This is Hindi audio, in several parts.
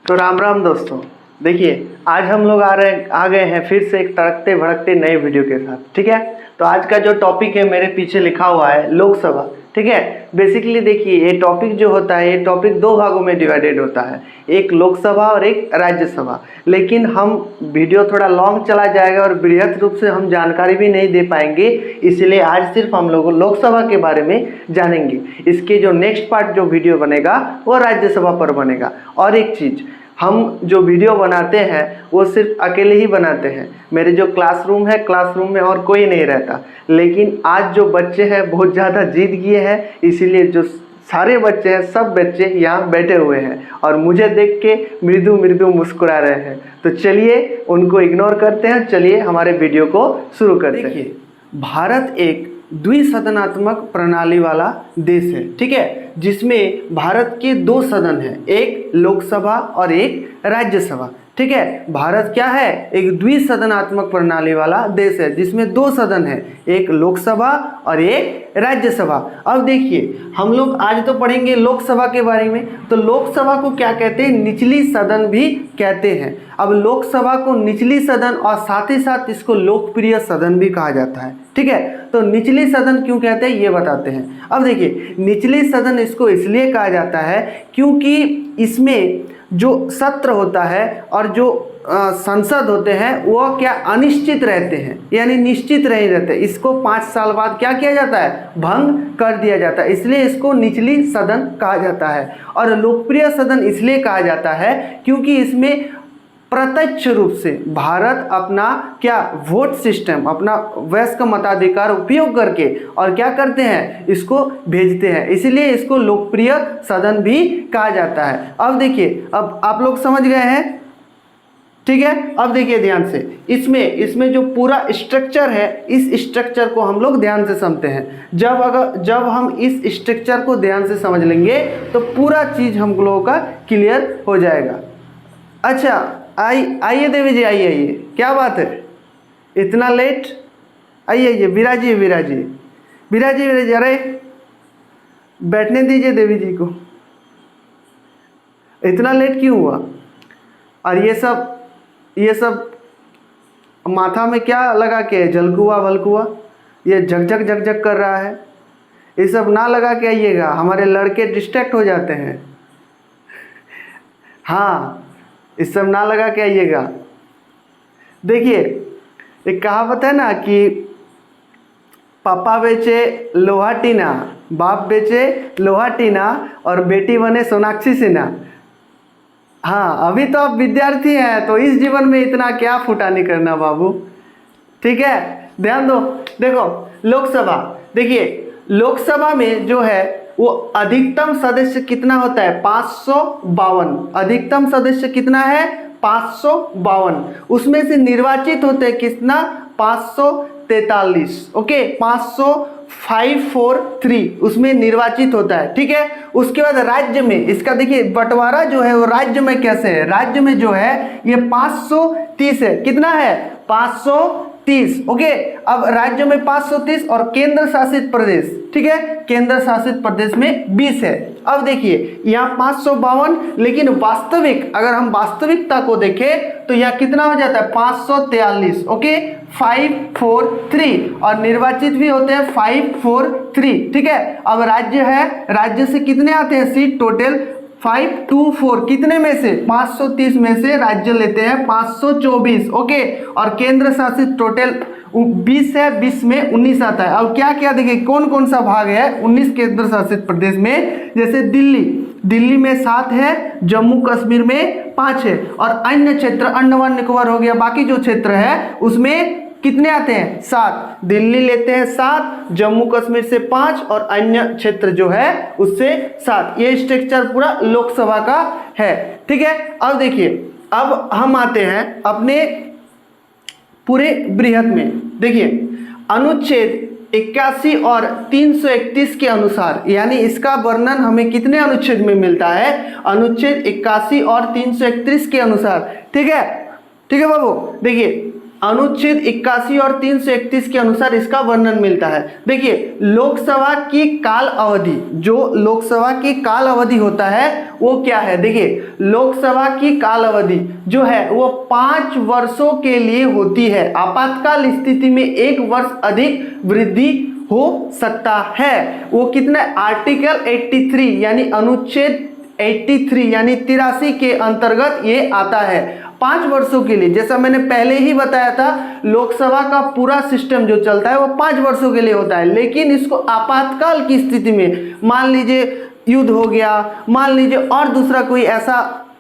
तो राम राम दोस्तों। देखिए, आज हम लोग आ गए हैं फिर से एक तड़कते भड़कते नए वीडियो के साथ। ठीक है, तो आज का जो टॉपिक है मेरे पीछे लिखा हुआ है लोकसभा। ठीक है, बेसिकली देखिए ये टॉपिक जो होता है, ये टॉपिक दो भागों में डिवाइडेड होता है, एक लोकसभा और एक राज्यसभा। लेकिन हम वीडियो थोड़ा लॉन्ग चला जाएगा और बृहद रूप से हम जानकारी भी नहीं दे पाएंगे, इसलिए आज सिर्फ हम लोग लोकसभा के बारे में जानेंगे। इसके जो नेक्स्ट पार्ट जो वीडियो बनेगा वो राज्यसभा पर बनेगा। और एक चीज़, हम जो वीडियो बनाते हैं वो सिर्फ अकेले ही बनाते हैं। मेरे जो क्लासरूम है, क्लासरूम में और कोई नहीं रहता। लेकिन आज जो बच्चे हैं बहुत ज़्यादा जीत गए हैं, इसीलिए जो सारे बच्चे हैं, सब बच्चे यहाँ बैठे हुए हैं और मुझे देख के मृदु मृदु मुस्कुरा रहे हैं। तो चलिए उनको इग्नोर करते हैं, चलिए हमारे वीडियो को शुरू करते हैं। देखिए, भारत एक द्विसदनात्मक प्रणाली वाला देश है। ठीक है, जिसमें भारत के दो सदन हैं, एक लोकसभा और एक राज्यसभा। ठीक है, भारत क्या है, एक द्विसदनात्मक प्रणाली वाला देश है जिसमें दो सदन है, एक लोकसभा और एक राज्यसभा। अब देखिए, हम लोग आज तो पढ़ेंगे लोकसभा के बारे में। तो लोकसभा को क्या कहते हैं, निचली सदन भी कहते हैं। अब लोकसभा को निचली सदन और साथ ही साथ इसको लोकप्रिय सदन भी कहा जाता है। ठीक है, तो निचली सदन क्यों कहते हैं ये बताते हैं। अब देखिए, निचली सदन इसको इसलिए कहा जाता है क्योंकि इसमें जो सत्र होता है और जो संसद होते हैं वो क्या अनिश्चित रहते हैं, यानी निश्चित नहीं रहते। इसको 5 साल बाद क्या किया जाता है, भंग कर दिया जाता है, इसलिए इसको निचली सदन कहा जाता है। और लोकप्रिय सदन इसलिए कहा जाता है क्योंकि इसमें प्रत्यक्ष रूप से भारत अपना क्या वोट सिस्टम, अपना वयस्क मताधिकार उपयोग करके और क्या करते हैं, इसको भेजते हैं, इसीलिए इसको लोकप्रिय सदन भी कहा जाता है। अब देखिए, अब आप लोग समझ गए हैं। ठीक है, अब देखिए ध्यान से, इसमें जो पूरा स्ट्रक्चर है, इस स्ट्रक्चर को हम लोग ध्यान से समझते हैं। जब हम इस स्ट्रक्चर को ध्यान से समझ लेंगे तो पूरा चीज़ हम लोगों का क्लियर हो जाएगा। अच्छा, आइए देवी जी, आइए, क्या बात है, इतना लेट? आइए, विराजी, अरे बैठने दीजिए देवी जी को। इतना लेट क्यों हुआ? और ये सब माथा में क्या लगा के, जलकुआ भलकुआ, ये झकझक कर रहा है, ये सब ना लगा के आइएगा, हमारे लड़के डिस्ट्रैक्ट हो जाते हैं। हाँ, इस सब ना लगा के आइएगा। देखिए, एक कहावत है ना कि पापा बेचे लोहा टीना, बाप बेचे लोहा टीना और बेटी बने सोनाक्षी सिन्हा। हाँ, अभी तो आप विद्यार्थी हैं तो इस जीवन में इतना क्या फुटानी करना बाबू। ठीक है, ध्यान दो। देखो लोकसभा, देखिए लोकसभा में जो है वो अधिकतम सदस्य कितना होता है, 552। अधिकतम सदस्य कितना है, 552। उसमें से निर्वाचित होते हैं कितना, 543। ओके, 543 उसमें निर्वाचित होता है। ठीक है, उसके बाद राज्य में इसका देखिए बंटवारा जो है वो राज्य में कैसे है, राज्य में जो है ये 530 है। कितना है, 530। ओके, अब राज्य में 530 और केंद्र शासित प्रदेश, ठीक है, केंद्र शासित प्रदेश में 20 है। अब देखिए यहाँ 552, लेकिन वास्तविक अगर हम वास्तविकता को देखें तो यहाँ कितना हो जाता है, 543। ओके, 543 और निर्वाचित भी होते हैं 543। ठीक है, अब राज्य है, राज्य से कितने आते हैं सीट, टोटल 524। कितने में से, 530 में से राज्य लेते हैं 524। ओके, और केंद्र शासित टोटल 20 है, 20 में 19 आता है। अब क्या क्या देखिए कौन कौन सा भाग है 19 केंद्र शासित प्रदेश में, जैसे दिल्ली में 7 है, जम्मू कश्मीर में 5 है, और अन्य क्षेत्र अंडमान निकोबार हो गया, बाकी जो क्षेत्र है उसमें कितने आते हैं, 7। दिल्ली लेते हैं 7, जम्मू कश्मीर से 5 और अन्य क्षेत्र जो है उससे 7। ये स्ट्रक्चर पूरा लोकसभा का है। ठीक है, अब देखिए, अब हम आते हैं अपने पूरे बृहद में। देखिए, अनुच्छेद 81 और 331 के अनुसार, यानी इसका वर्णन हमें कितने अनुच्छेद में मिलता है, अनुच्छेद 81 और 331 के अनुसार। ठीक है बाबू, देखिए अनुच्छेद 81 और 331 के अनुसार इसका वर्णन मिलता है। देखिए, लोकसभा की काल अवधि, जो लोकसभा की काल अवधि होता है वो क्या है? देखिए, लोकसभा की काल अवधि जो है वो 5 वर्षों के लिए होती है। आपातकाल स्थिति में 1 वर्ष अधिक वृद्धि हो सकता है। वो कितना? आर्टिकल 83 यानी अनुच्छेद 83 यानी 83 के अंतर्गत ये आता है 5 वर्षों के लिए। जैसा मैंने पहले ही बताया था, लोकसभा का पूरा सिस्टम जो चलता है वो 5 वर्षों के लिए होता है, लेकिन इसको आपातकाल की स्थिति में, मान लीजिए युद्ध हो गया, मान लीजिए और दूसरा कोई ऐसा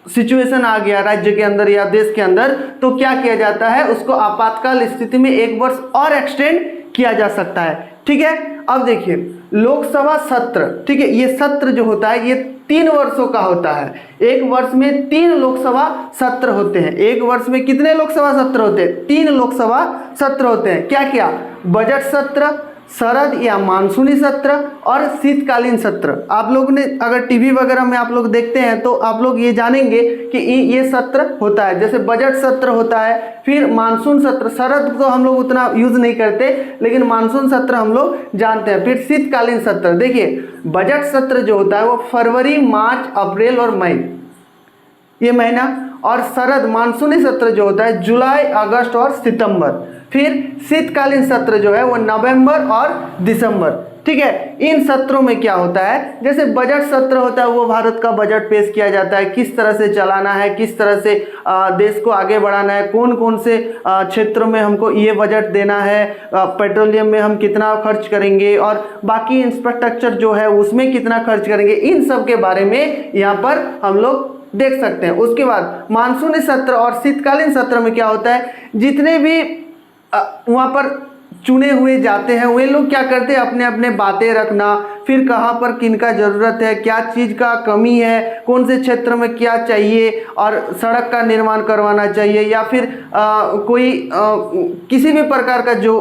सिचुएशन आ गया राज्य के अंदर या देश के अंदर, तो क्या किया जाता है? उसको आपातकाल स्थिति में 1 वर्ष और एक्सटेंड किया जा सकता है। ठीक है, अब देखिए लोकसभा सत्र, ठीक है, ये सत्र जो होता है ये 3 वर्षों का होता है। 1 वर्ष में 3 लोकसभा सत्र होते हैं। 1 वर्ष में कितने लोकसभा सत्र होते हैं? 3 लोकसभा सत्र होते हैं। क्या क्या? बजट सत्र, शरद या मानसूनी सत्र और शीतकालीन सत्र। आप लोग ने अगर टीवी वगैरह में आप लोग देखते हैं तो आप लोग ये जानेंगे कि ये सत्र होता है। जैसे बजट सत्र होता है, फिर मानसून सत्र, शरद तो हम लोग उतना यूज नहीं करते लेकिन मानसून सत्र हम लोग जानते हैं। फिर शीतकालीन सत्र, देखिए बजट सत्र जो होता है वो फरवरी, मार्च, अप्रैल और मई ये महीना, और शरद मानसूनी सत्र जो होता है जुलाई, अगस्त और सितंबर। फिर शीतकालीन सत्र जो है वो नवंबर और दिसंबर। ठीक है, इन सत्रों में क्या होता है? जैसे बजट सत्र होता है वो भारत का बजट पेश किया जाता है, किस तरह से चलाना है, किस तरह से देश को आगे बढ़ाना है, कौन कौन से क्षेत्रों में हमको ये बजट देना है, पेट्रोलियम में हम कितना खर्च करेंगे और बाकी इंफ्रास्ट्रक्चर जो है उसमें कितना खर्च करेंगे, इन सब के बारे में यहाँ पर हम लोग देख सकते हैं। उसके बाद मानसूनी सत्र और शीतकालीन सत्र में क्या होता है? जितने भी वहाँ पर चुने हुए जाते हैं वे लोग क्या करते हैं? अपने अपने बातें रखना, फिर कहाँ पर किनका ज़रूरत है, क्या चीज़ का कमी है, कौन से क्षेत्र में क्या चाहिए, और सड़क का निर्माण करवाना चाहिए या फिर किसी भी प्रकार का जो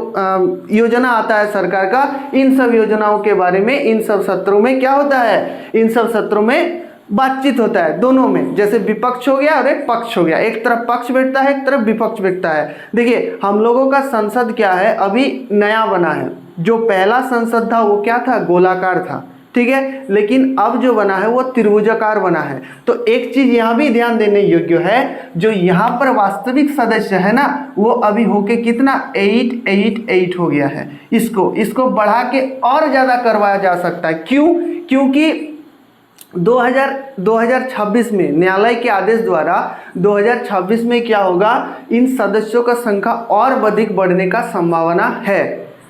योजना आता है सरकार का, इन सब योजनाओं के बारे में इन सब सत्रों में क्या होता है? इन सब सत्रों में बातचीत होता है दोनों में। जैसे विपक्ष हो गया और एक पक्ष हो गया, एक तरफ पक्ष बैठता है, एक तरफ विपक्ष बैठता है। देखिए हम लोगों का संसद क्या है, अभी नया बना है। जो पहला संसद था वो क्या था? गोलाकार था। ठीक है, लेकिन अब जो बना है वो त्रिभुजाकार बना है। तो एक चीज यहाँ भी ध्यान देने योग्य है, जो यहाँ पर वास्तविक सदस्य है ना वो अभी होके कितना 888 हो गया है। इसको बढ़ा के और ज्यादा करवाया जा सकता है। क्यों? क्योंकि 2026 में न्यायालय के आदेश द्वारा 2026 में क्या होगा? इन सदस्यों का संख्या और अधिक बढ़ने का संभावना है।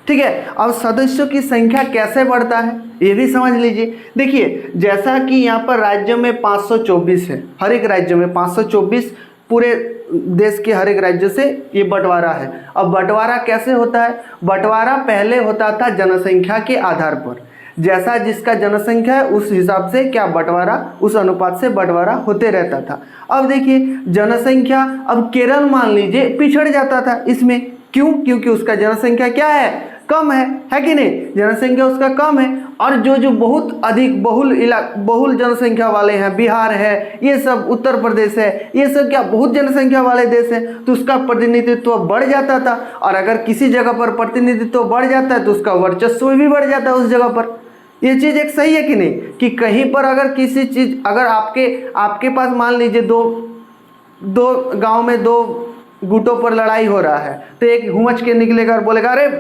ठीक है, अब सदस्यों की संख्या कैसे बढ़ता है ये भी समझ लीजिए। देखिए जैसा कि यहाँ पर राज्यों में 524 है, हर एक राज्य में 524, पूरे देश के हर एक राज्य से ये बंटवारा है। अब बंटवारा कैसे होता है? बंटवारा पहले होता था जनसंख्या के आधार पर, जैसा जिसका जनसंख्या है उस हिसाब से क्या बंटवारा, उस अनुपात से बंटवारा होते रहता था। अब देखिए जनसंख्या, अब केरल मान लीजिए पिछड़ जाता था इसमें। क्यों? क्योंकि उसका जनसंख्या क्या है? कम है कि नहीं? जनसंख्या उसका कम है। और जो बहुत अधिक बहुल जनसंख्या वाले हैं, बिहार है, ये सब उत्तर प्रदेश है, ये सब क्या बहुत जनसंख्या वाले देश हैं, तो उसका प्रतिनिधित्व बढ़ जाता था। और अगर किसी जगह पर प्रतिनिधित्व बढ़ जाता है तो उसका वर्चस्व भी बढ़ जाता है उस जगह पर। ये चीज़ एक सही है कि नहीं? कि कहीं पर अगर किसी चीज़, अगर आपके पास मान लीजिए दो गांव में 2 गुटों पर लड़ाई हो रहा है, तो एक हुमच के निकलेगा और बोलेगा अरे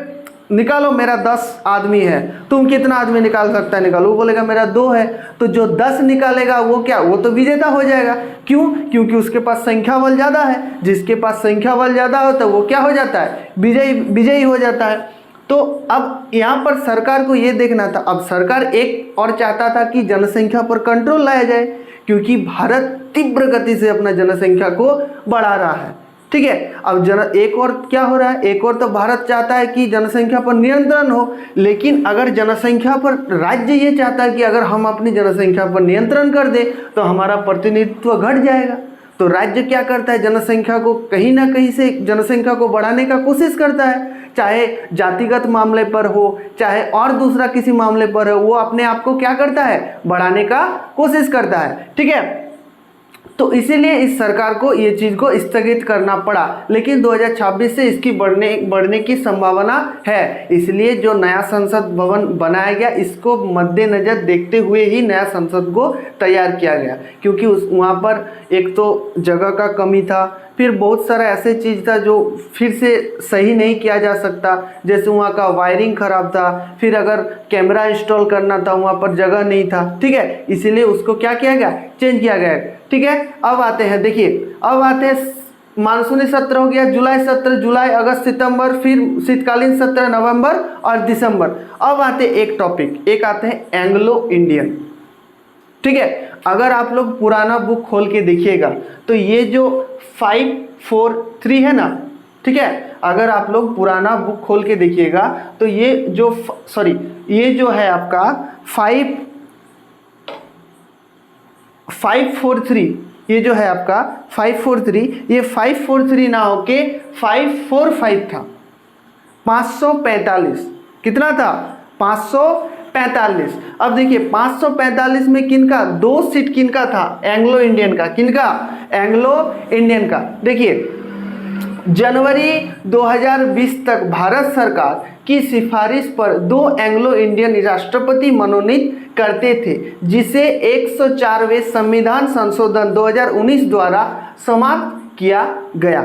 निकालो मेरा 10 आदमी है, तुम कितना आदमी निकाल सकता है निकालो। वो बोलेगा मेरा 2 है, तो जो 10 निकालेगा वो क्या, वो तो विजेता हो जाएगा। क्यों? क्योंकि उसके पास संख्या बल ज़्यादा है। जिसके पास संख्या बल ज़्यादा होता है वो क्या हो जाता है? विजयी हो जाता है। तो अब यहाँ पर सरकार को ये देखना था, अब सरकार एक और चाहता था कि जनसंख्या पर कंट्रोल लाया जाए, क्योंकि भारत तीव्र गति से अपना जनसंख्या को बढ़ा रहा है। ठीक है, अब एक और क्या हो रहा है? एक और तो भारत चाहता है कि जनसंख्या पर नियंत्रण हो, लेकिन अगर जनसंख्या पर राज्य ये चाहता है कि अगर हम अपनी जनसंख्या पर नियंत्रण कर दें तो हमारा प्रतिनिधित्व घट जाएगा। तो राज्य क्या करता है? जनसंख्या को कहीं ना कहीं से जनसंख्या को बढ़ाने का कोशिश करता है, चाहे जातिगत मामले पर हो, चाहे और दूसरा किसी मामले पर हो, वो अपने आप को क्या करता है? बढ़ाने का कोशिश करता है। ठीक है, तो इसीलिए इस सरकार को ये चीज़ को स्थगित करना पड़ा, लेकिन 2026 से इसकी बढ़ने की संभावना है। इसलिए जो नया संसद भवन बनाया गया, इसको मद्देनज़र देखते हुए ही नया संसद को तैयार किया गया, क्योंकि वहाँ पर एक तो जगह का कमी था, फिर बहुत सारा ऐसे चीज़ था जो फिर से सही नहीं किया जा सकता, जैसे वहाँ का वायरिंग ख़राब था, फिर अगर कैमरा इंस्टॉल करना था वहाँ पर जगह नहीं था, ठीक है, इसीलिए उसको क्या किया गया, चेंज किया गया, ठीक है। अब आते हैं, देखिए अब आते हैं मानसूनी सत्र हो गया, जुलाई सत्र, जुलाई अगस्त सितंबर, फिर शीतकालीन सत्र नवंबर और दिसंबर। अब आते एक टॉपिक, एक आते हैं एंग्लो इंडियन, ठीक है। अगर आप लोग पुराना बुक खोल के देखिएगा तो ये जो 543 है ना, ठीक है, अगर आप लोग पुराना बुक खोल के देखिएगा तो ये जो ये जो है आपका 543, ये जो है आपका 543, ये 543 ना होके 545 था, 545 कितना था, 545। अब देखिए 545 में किनका, 2 सीट किनका था, एंग्लो इंडियन का, किनका, एंग्लो इंडियन का। देखिए जनवरी 2020 तक भारत सरकार की सिफारिश पर 2 एंग्लो इंडियन राष्ट्रपति मनोनीत करते थे, जिसे 104वें संविधान संशोधन 2019 द्वारा समाप्त किया गया,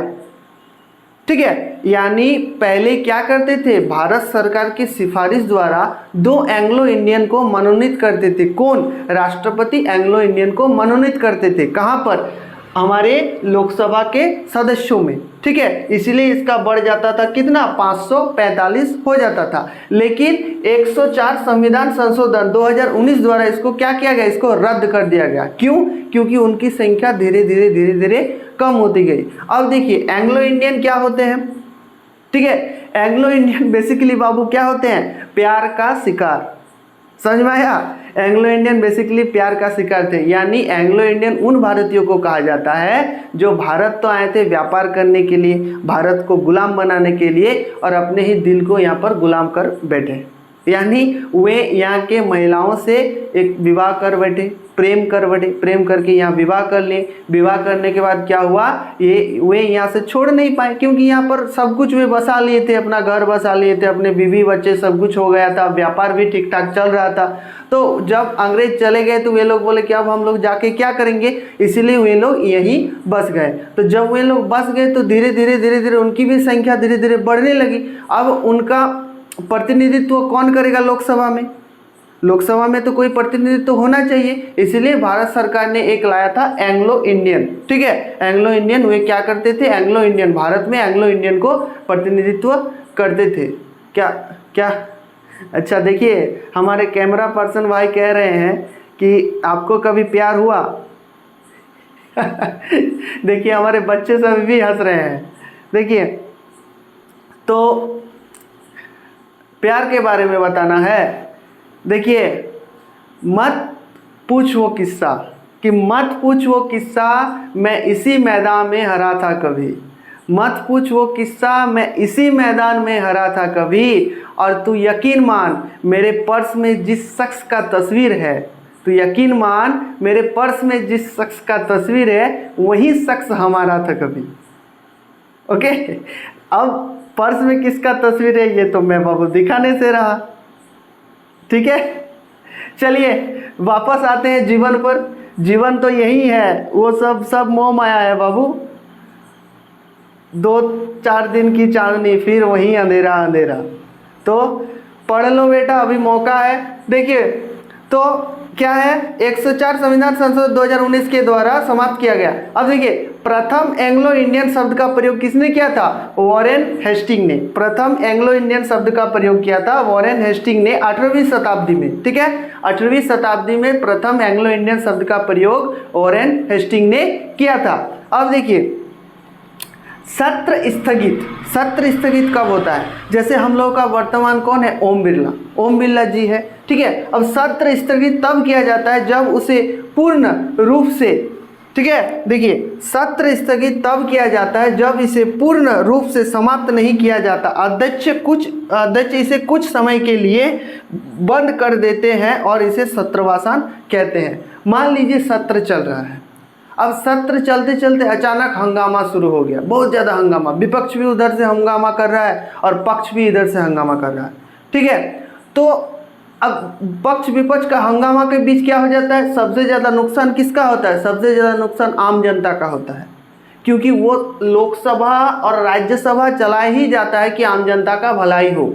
ठीक है। यानी पहले क्या करते थे, भारत सरकार की सिफारिश द्वारा 2 एंग्लो इंडियन को मनोनीत करते थे, कौन, राष्ट्रपति एंग्लो इंडियन को मनोनीत करते थे, कहाँ पर, हमारे लोकसभा के सदस्यों में, ठीक है। इसीलिए इसका बढ़ जाता था कितना, 545 हो जाता था, लेकिन 104 संविधान संशोधन 2019 द्वारा इसको क्या किया गया, इसको रद्द कर दिया गया। क्यों, क्योंकि उनकी संख्या धीरे धीरे कम होती गई। अब देखिए एंग्लो इंडियन क्या होते हैं, ठीक है, एंग्लो इंडियन बेसिकली बाबू क्या होते हैं, प्यार का शिकार, समझ में आया। एंग्लो इंडियन बेसिकली प्यार का शिकार थे, यानी एंग्लो इंडियन उन भारतीयों को कहा जाता है जो भारत तो आए थे व्यापार करने के लिए, भारत को गुलाम बनाने के लिए, और अपने ही दिल को यहाँ पर गुलाम कर बैठे, यानी वे यहाँ के महिलाओं से एक विवाह कर बैठे, प्रेम कर बैठे, प्रेम करके यहाँ विवाह कर लिए। विवाह करने के बाद क्या हुआ, ये वे यहाँ से छोड़ नहीं पाए, क्योंकि यहाँ पर सब कुछ वे बसा लिए थे, अपना घर बसा लिए थे, अपने बीवी बच्चे सब कुछ हो गया था, व्यापार भी ठीक ठाक चल रहा था। तो जब अंग्रेज चले गए तो वे लोग बोले कि अब हम लोग जाके क्या करेंगे, इसीलिए वे लोग यहीं बस गए। तो जब वे लोग बस गए तो धीरे धीरे उनकी भी संख्या धीरे धीरे बढ़ने लगी। अब उनका प्रतिनिधित्व कौन करेगा लोकसभा में, लोकसभा में तो कोई प्रतिनिधित्व होना चाहिए, इसलिए भारत सरकार ने एक लाया था एंग्लो इंडियन, ठीक है। एंग्लो इंडियन वे क्या करते थे, एंग्लो इंडियन भारत में एंग्लो इंडियन को प्रतिनिधित्व करते थे। क्या अच्छा देखिए हमारे कैमरा पर्सन भाई कह रहे हैं कि आपको कभी प्यार हुआ देखिए हमारे बच्चे सब भी हंस रहे हैं। देखिए तो प्यार के बारे में बताना है। देखिए मत पूछ वो किस्सा, कि मत पूछ वो किस्सा मैं इसी मैदान में हरा था कभी, मत पूछ वो किस्सा मैं इसी मैदान में हरा था कभी, और तू यकीन मान मेरे पर्स में जिस शख्स का तस्वीर है, तू यकीन मान मेरे पर्स में जिस शख्स का तस्वीर है वही शख्स हमारा था कभी। ओके, अब पर्स में किसका तस्वीर है ये तो मैं बाबू दिखाने से रहा, ठीक है। चलिए वापस आते हैं जीवन पर। जीवन तो यही है, वो सब मोह माया है बाबू, 2-4 दिन की चांदनी फिर वही अंधेरा अंधेरा। तो पढ़ लो बेटा, अभी मौका है। देखिए तो क्या है, 104 संविधान संशोधन 2019 के द्वारा समाप्त किया गया। अब देखिए प्रथम एंग्लो इंडियन शब्द का प्रयोग किसने किया था, वॉरेन हेस्टिंग ने। प्रथम एंग्लो इंडियन शब्द का प्रयोग किया था वॉरेन हेस्टिंग ने 18वीं शताब्दी में, ठीक है। 18वीं शताब्दी में प्रथम एंग्लो इंडियन शब्द का प्रयोग वॉरेन हेस्टिंग ने किया था। अब देखिए सत्र स्थगित, सत्र स्थगित कब होता है, जैसे हम लोग का वर्तमान कौन है, ओम बिरला जी है, ठीक है। अब सत्र स्थगित तब किया जाता है जब उसे पूर्ण रूप से, ठीक है, देखिए सत्र स्थगित तब किया जाता है जब इसे पूर्ण रूप से समाप्त नहीं किया जाता। अध्यक्ष इसे कुछ समय के लिए बंद कर देते हैं और इसे सत्रवासान कहते हैं। मान लीजिए सत्र चल रहा है, अब सत्र चलते चलते अचानक हंगामा शुरू हो गया, बहुत ज़्यादा हंगामा, विपक्ष भी उधर से हंगामा कर रहा है और पक्ष भी इधर से हंगामा कर रहा है, ठीक है। तो अब पक्ष विपक्ष का हंगामा के बीच क्या हो जाता है, सबसे ज़्यादा नुकसान किसका होता है, सबसे ज़्यादा नुकसान आम जनता का होता है, क्योंकि वो लोकसभा और राज्यसभा चला ही जाता है कि आम जनता का भलाई हो।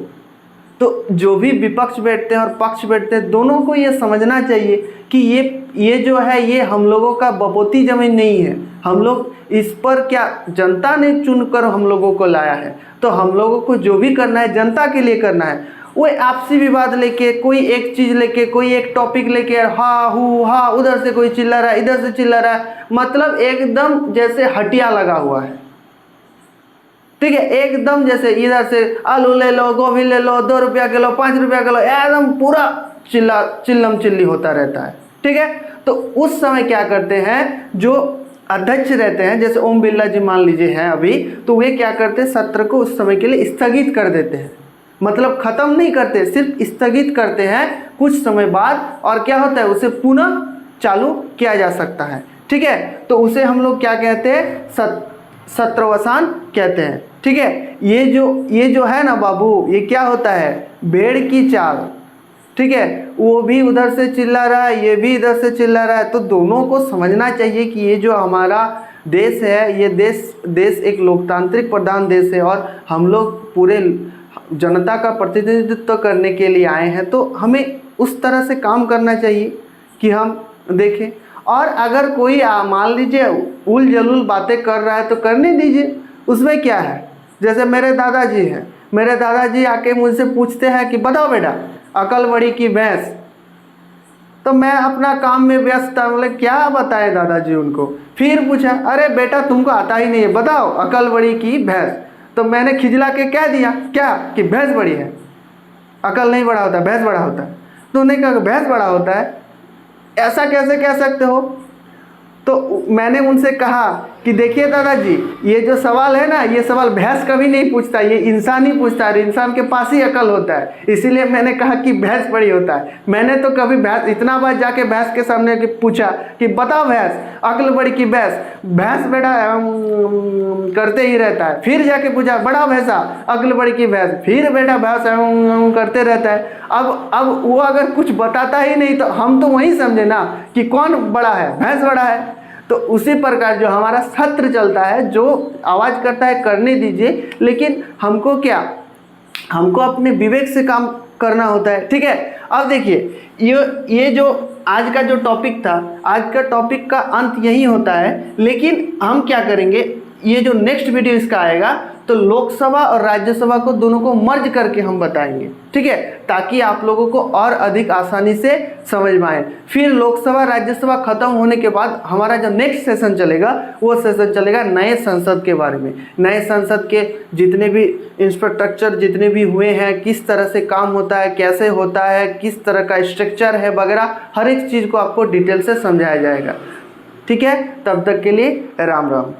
तो जो भी विपक्ष बैठते हैं और पक्ष बैठते हैं, दोनों को ये समझना चाहिए कि ये जो है ये हम लोगों का बपोती ज़मीन नहीं है, हम लोग इस पर क्या जनता ने चुनकर हम लोगों को लाया है, तो हम लोगों को जो भी करना है जनता के लिए करना है। वो आपसी विवाद लेके, कोई एक चीज़ लेके, कोई एक टॉपिक लेके हा हू हा, उधर से कोई चिल्ला रहा है, इधर से चिल्ला रहा है, मतलब एकदम जैसे हटिया लगा हुआ है, ठीक है। एकदम जैसे इधर से आलू ले लो, गोभी ले लो, 2 रुपया किलो, 5 रुपया किलो, एकदम पूरा चिल्लम चिल्ली होता रहता है, ठीक है। तो उस समय क्या करते हैं, जो अध्यक्ष रहते हैं, जैसे ओम बिरला जी मान लीजिए हैं अभी, तो वे क्या करते हैं, सत्र को उस समय के लिए स्थगित कर देते हैं, मतलब ख़त्म नहीं करते, सिर्फ स्थगित करते हैं कुछ समय बाद, और क्या होता है, उसे पुनः चालू किया जा सकता है, ठीक है। तो उसे हम लोग क्या कहते हैं, सत्रवसान कहते हैं, ठीक है। ये जो है ना बाबू, ये क्या होता है, भेड़ की चाल, ठीक है। वो भी उधर से चिल्ला रहा है, ये भी इधर से चिल्ला रहा है, तो दोनों को समझना चाहिए कि ये जो हमारा देश है, ये देश एक लोकतांत्रिक प्रधान देश है, और हम लोग पूरे जनता का प्रतिनिधित्व करने के लिए आए हैं, तो हमें उस तरह से काम करना चाहिए कि हम देखें। और अगर कोई मान लीजिए उल जलूल बातें कर रहा है तो करने दीजिए, उसमें क्या है। जैसे मेरे दादाजी हैं, मेरे दादाजी आके मुझसे पूछते हैं कि बताओ बेटा अकल बड़ी की भैंस, तो मैं अपना काम में व्यस्त था, बोले क्या बताए दादाजी उनको। फिर पूछा, अरे बेटा तुमको आता ही नहीं है, बताओ अकल बड़ी की भैंस, तो मैंने खिजला के कह दिया क्या कि भैंस बड़ी है, अकल नहीं बड़ा होता, भैंस बड़ा होता है। तो उन्होंने कहा भैंस बड़ा होता है, ऐसा कैसे कह सकते हो। तो मैंने उनसे कहा कि देखिए दादाजी, ये जो सवाल है ना, ये सवाल भैंस कभी नहीं पूछता, ये इंसान ही पूछता है, इंसान के पास ही अकल होता है, इसीलिए मैंने कहा कि भैंस बड़ी होता है। मैंने तो कभी भैंस इतना बार जाके भैंस के सामने पूछा कि बताओ भैंस अकल बड़ी की भैंस, भैंस बेटा करते ही रहता है। फिर जाके पूछा बड़ा भैंसा अकल बड़ी की भैंस, फिर बेटा भैंस करते रहता है। अब वो अगर कुछ बताता ही नहीं तो हम तो वही समझे ना कि कौन बड़ा है, भैंस बड़ा है। तो उसी प्रकार जो हमारा सत्र चलता है, जो आवाज़ करता है करने दीजिए, लेकिन हमको क्या, हमको अपने विवेक से काम करना होता है, ठीक है। अब देखिए ये जो आज का जो टॉपिक था, आज का टॉपिक का अंत यही होता है, लेकिन हम क्या करेंगे, ये जो नेक्स्ट वीडियो इसका आएगा तो लोकसभा और राज्यसभा को दोनों को मर्ज करके हम बताएंगे, ठीक है, ताकि आप लोगों को और अधिक आसानी से समझ में आए। फिर लोकसभा राज्यसभा खत्म होने के बाद हमारा जो नेक्स्ट सेशन चलेगा, वो सेशन चलेगा नए संसद के बारे में, नए संसद के जितने भी इंफ्रास्ट्रक्चर जितने भी हुए हैं, किस तरह से काम होता है, कैसे होता है, किस तरह का स्ट्रक्चर है वगैरह, हर एक चीज़ को आपको डिटेल से समझाया जाएगा, ठीक है। तब तक के लिए राम राम।